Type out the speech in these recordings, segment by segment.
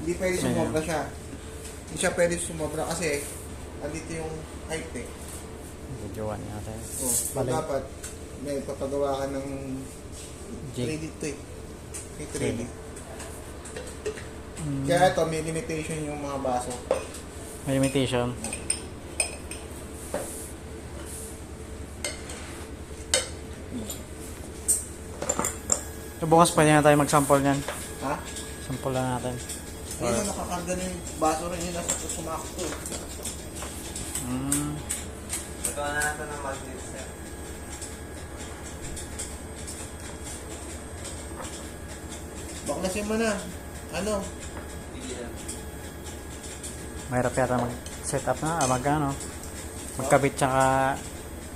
Hindi pwede sumobra siya. Hindi siya pwede sumobra kasi andito yung height eh. Videoan natin. Oh, so dapat may papagawa ka ng Jig. 3D to eh. May 3D. Kaya ito, may limitation yung mga baso. May limitation. So bukas pwede na tayo mag-sample niyan. Ha? Sample na natin. Ayun na, nakakarga na yung baso rin yun nasa sumakto. Pagawa na natin ng magnet set. Baklasin mo na. Ano? Hindi lang. Mahirap yata mag-set up na, ano, magkabit tsaka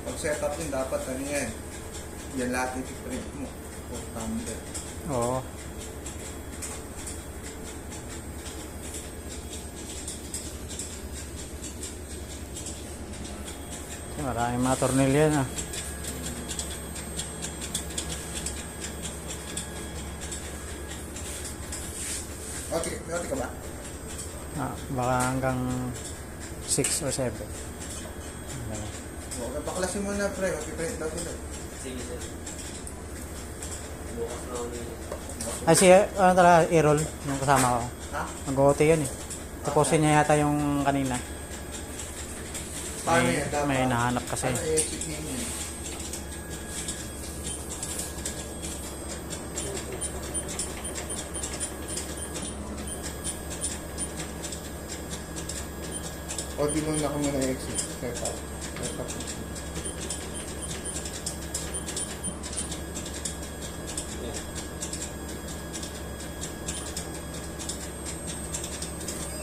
Pag setup din dapat ano yan. Yan lahat yung print mo. O tumbler. oo. Maraming mga tornilyo yan ah. Okay, okay ka ba? Baka hanggang 6 or 7. O, baklasin mo na pre. Mag-print daw sila. Sige sir. Bukas na ulit. Ay si, ano talaga, Errol, yung kasama ko. Ha? Mag-OT yan eh. Tapusin niya yata yung kanina. Paano yan? Dapat. May nahanap kasi. Ano i-exit niya yun? O di mo na ako muna i-exit. Setup. Setup.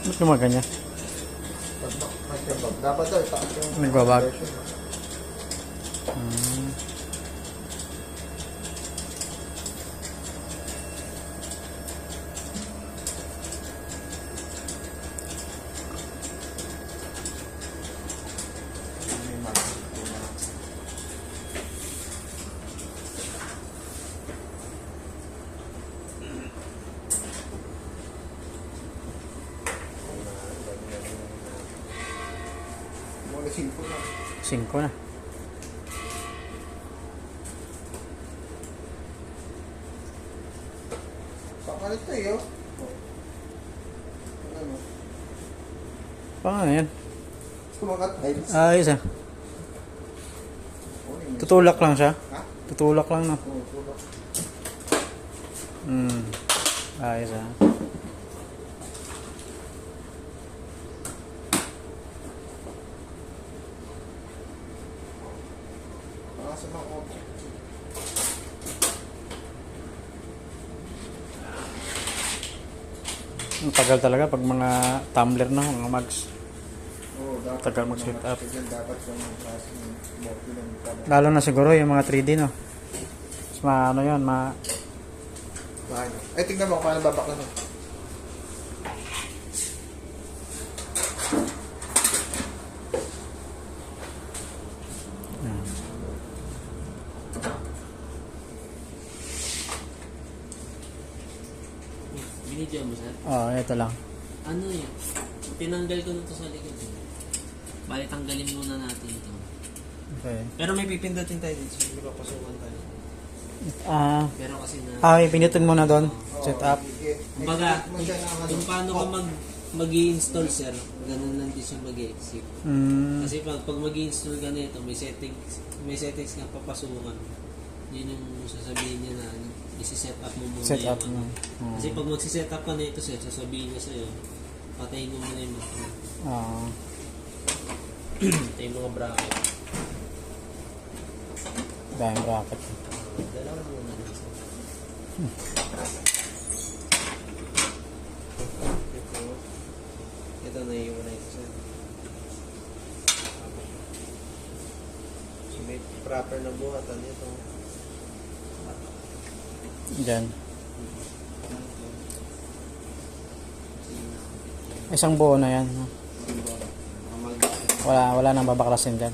Ba't gumaganyan? Dapat daw, itaas yung Nagbabag. version. Muna 5 na. 5 na. Pakalit tayo. Ano? Paano yan? Mga tiles. Ayos ah. Tutulak lang siya. Ha? Tutulak lang no. Oo, tulak. Ayos ah. Mga sa mga object. Ang tagal talaga pag mga tumbler na, mga mags. Oo, dapat. Tagal mag-set up. Dapat yung klase ng module ng pala. Lalo na siguro yung mga 3D no. Mas ano yun, Paano? Ay, tingnan mo kung paano babakla no. Binidyo mo sir? ito lang. Ano yun? Tinanggal ko na ito sa likod. Bali, tanggalin muna natin ito. Okay. Pero may pipindutin tayo dito. Siguro papasukan tayo. Pero kasi na... Pinutin mo na doon. Set up. Kumbaga, kung paano ka mag-i-install sir, ganun lang din siya mag-i-exit. Kasi pag mag-i-install ka nito, may settings nga papasukan. Yun yung sasabihin niya na isi-set up mo muna Set up yung mo. Kasi pag mag-set up ka nito sir, sasabihin niya sa'yo, patayin mo muna yung mga patayin mga bracket. Dahil bracket. Dalawa muna dito sir. Ito na yung na ito sir. So may proper na buhatan ito. Diyan. Isang buo na yan. Wala nang babaklasin dyan.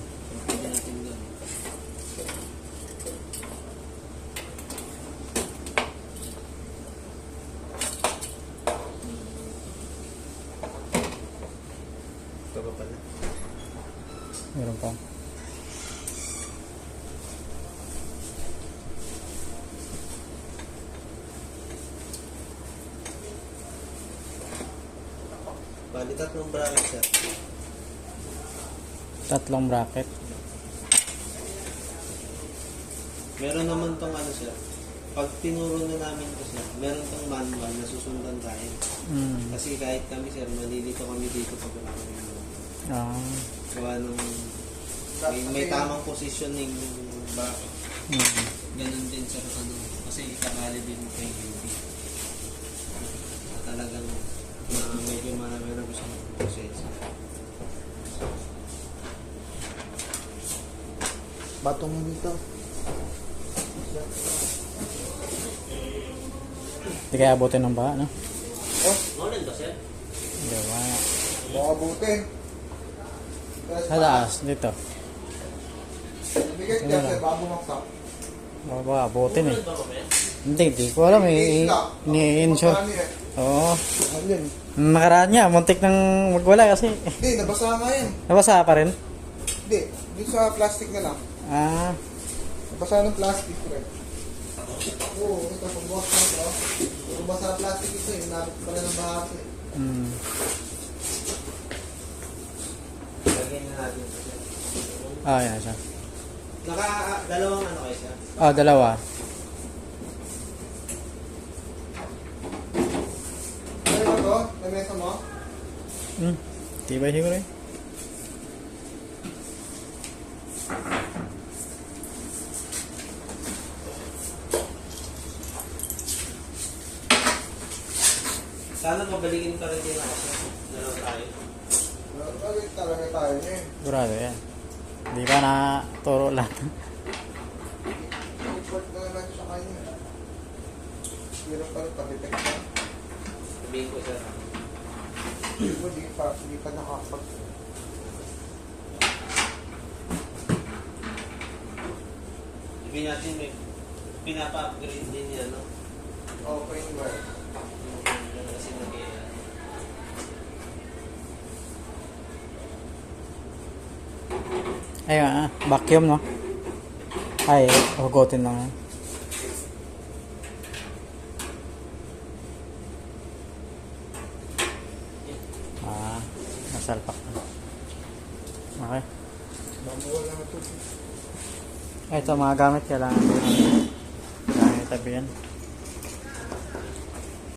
Meron pa. Bali, tatlong bracket sir. Tatlong bracket. Meron naman tong ano sir. Pag tinuro na namin ko sir, meron tong manual na susundan tayo. Kasi kahit kami sir, malilito kami dito pag wala kami manual. Ah. Gawa nung may tamang positioning ba? Ganun din sir, ano, kasi itakali din kay Hindi. Talagang medyo marami na gusto ng proseso. Bato mo dito. Hindi kaya abutin ng baha, no? Oh, Morning ba sir? Hindi, wala. baka butin. Sa taas, dito. Bigay ka sir, baka bumaksak. Baka abutin eh. Morning ba kami? Hindi ko alam eh. Ni-insure. Marami eh. Oo. Ano yun? Nakaraan niya, muntik nang magwala kasi. Hindi, nabasa nga yan. Nabasa pa rin? Hindi, dito sa plastic na lang. Ah. Nabasa ng plastic rin. Oo, ito pagbukas na ito. Kung basa ng plastic ito, yung nabit pala ng bahas eh. Lagyan na natin ito sir. Ah, yan siya. Dalawang ano kayo sir? Ah, dalawa. Ano ba ito? Namesa mo? Tibay siguro eh. Sana pabalikin pa rin din ako sir. Dalawa tayo. Balik talaga tayo niya eh. Sigurado yan. Hindi pa na turo lang. Report na lang sa kanya. Meron pa rin pa-detect na. Sabihin ko sir. Hindi pa nakapag... Sabihin natin may pinapa-upgrade din yan, no? Okay, well. Kasi Ayun, vacuum, no? Ay, hugutin lang. Ah, nasalpak na. Okay. Mabuwal lang ito. Ito, mga gamit kailangan. Kailangan itabi yan.